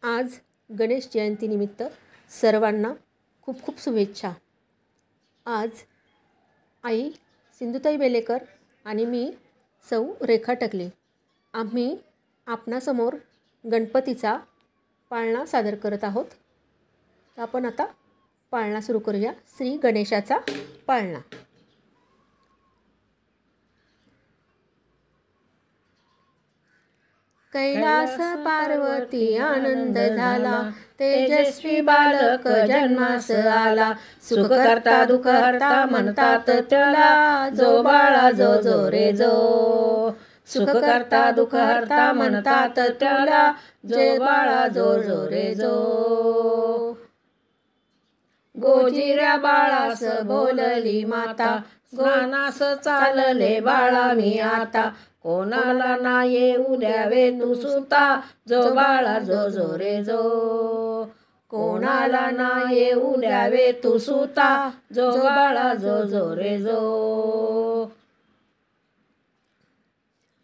आज गणेश जयंतीनिमित्त सर्वांना खूप खूप शुभेच्छा। आज आई सिंधुताई बेलेकर आणि मी सौ रेखा टकले आम्ही आपणासमोर गणपतीचा पाळणा सादर करत आहोत। तर आपण आता पाळणा सुरू करूया। श्री गणेशाचा पाळणा। कैलास पार्वती आनंद झाला, तेजस्वी बालक जन्मास आला। सुख करता दुःख हरता म्हणतात त्याला, जो बाळा जो जो रे जो। सुख करता दुःख हरता म्हणतात त्याला, जो बाळा जो जो रे जो। गोजिऱ्या बाळास बोलली माता, स्नानास चालले बाळा मी आता। कोणाला ना येऊ द्यावे तू सुता, जो बाळा जो जो रे जो। कोणाला ना येऊ द्यावे तू सुता, जो बाळा जो जो रे जो।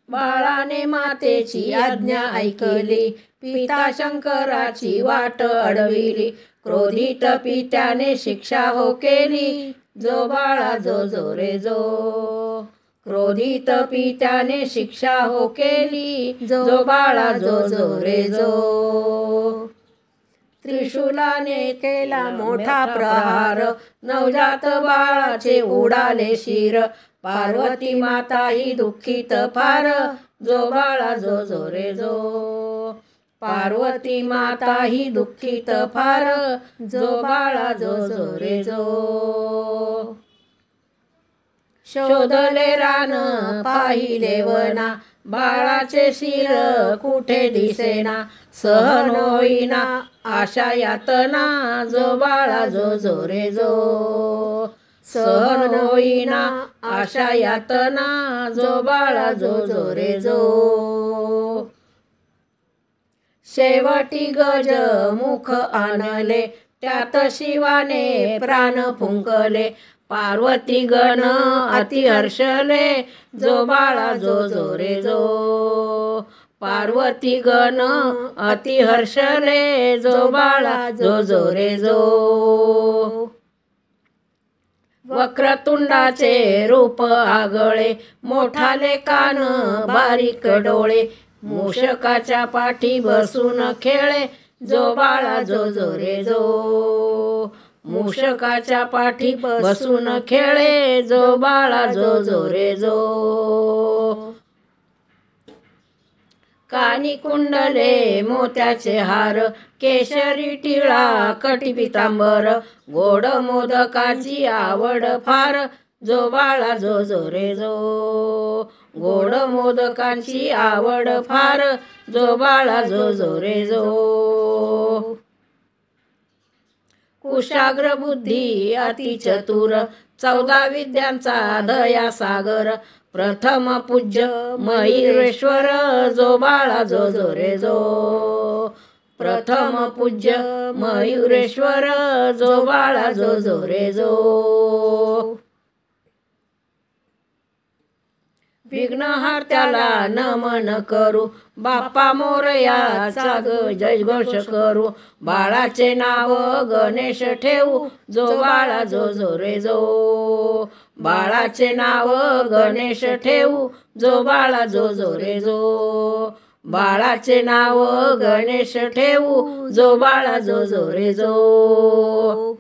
बाळाने मातेची आज्ञा ऐकली, पिता शंकराची वाट अडविली। क्रोधित पित्याने शिक्षा हो केली, जो बाळा जो जो रे जो। क्रोधित पित्याने शिक्षा हो केली, जो बाळा जो जो रे जो। त्रिशूलाने केला मोठा प्रहार, नवजात बाळाचे उडाले शिर। पार्वती माता ही दुःखित फार, जो बाळा जो जो रे जो। पार्वती माता ही दुःखित फार, जो बाळा जो जो रे जो। शोधले रान पाहिले वना, बाळाचे शिर कुठे दिसेना। सहन होईना आशा यातना, जो बाळा जो जो रे जो। सहन होईना आशा यातना, जो बाळा जो जो रे जो। शेवटी गज मुख आणले, त्यात शिवाने प्राण फुंकले। पार्वती गण अति हर्षले, जो बाळा जो जो रे जो। पार्वती गण अति हर्षले, जो बाळा जो जो रे जो। वक्रतुंडाचे रूप आगळे, मोठाले कान बारीक डोळे। मूषकाच्या पाठी बसून खेळे, जो बाळा जो जो रे जो। मूषकाच्या पाठी बसून खेळे, जो बाळा जो जो रे जो। कानी कुंडले मोत्याचे हार, केशरी टिळा कटी पितांबर। गोड मोदकाची आवड फार, जो बाळा जो जो रे जो। गोड मोदकाची आवड फार, जो बाळा जो जो रे जो। कुशाग्र बुद्धी अति चतुर, 14 विद्यांचा दया सागर। प्रथम पूज्य मयुरेश्वर, जो बाळा जो जो रे जो। प्रथम पूज्य मयुरेश्वर, जो बाळा जो जो रे जो। विघ्नहर्त्याला नमन करू, बाप्पा मोरयाचा जयघोष करू। बाळाचे नाव गणेश ठेवू, जो बाळा जो जो रे जो। बाळाचे नाव गणेश ठेवू, जो बाळा जो जो रे जो। बाळाचे नाव गणेश ठेवू, जो बाळा जो जो रे जो।